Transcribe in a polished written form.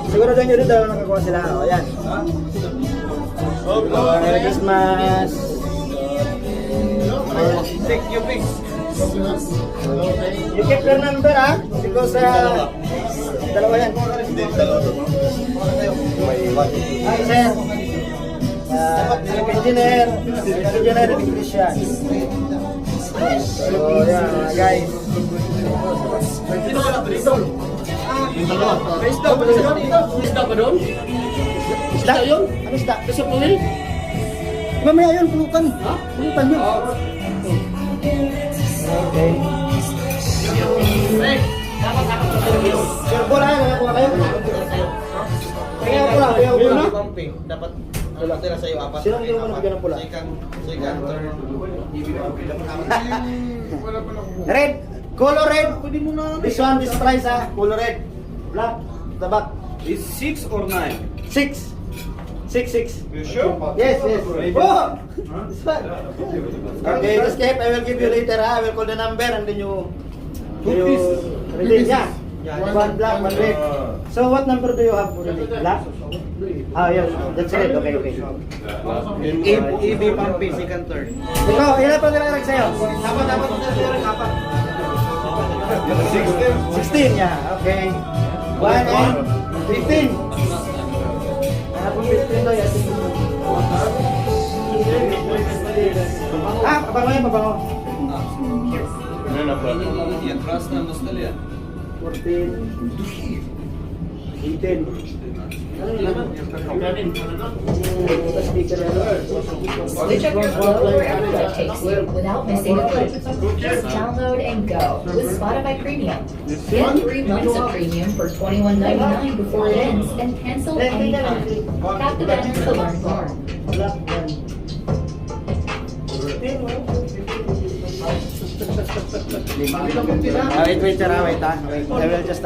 Siguro doon nyo rin daw nakakuha sila. O, yan. Merry Christmas. You keep your number, ha? Because, dalawa yan. Hi, sir. Engineer electrician. So, yan, guys. Isda ba doon? Isda yun? Ano isda? Sa puwil? Mamaya yun, pulutan. Ha? Pulutan yun. Okay. Sir, bola yan. Nakakuha kayo. Kaya pula. Kaya pula. Dapat natira sa'yo apat. Sino hindi mo nabigyan ng pula? Second, third. Red. Color red. This one, this price, ha? Color red. Black. The back. Is 6 or 9? 6. 6. You sure? Yes. Oh! This one. Okay, just keep. I will give you later, ha? I will call the number and then you release. Yeah. One black, one red. So what number do you have already? Black? Ah, yes. That's red. Okay. EB Pampi, second, third. Ikaw, ilan pa nilalagay sa'yo? Dapat apat. 16, yeah. Okay. 1 and 15. Hanap mo 15 daw, yan. Ah, pabango yan, pabango. Я красная москаля. 14. 18. Switch up your flow wherever it takes you without missing a beat. Just download and go with Spotify Premium. Get 3 months of premium for $21.99 before it ends and cancel anytime. Tap the banner to learn more. Wait, sir, wait, ha. Wait, I will just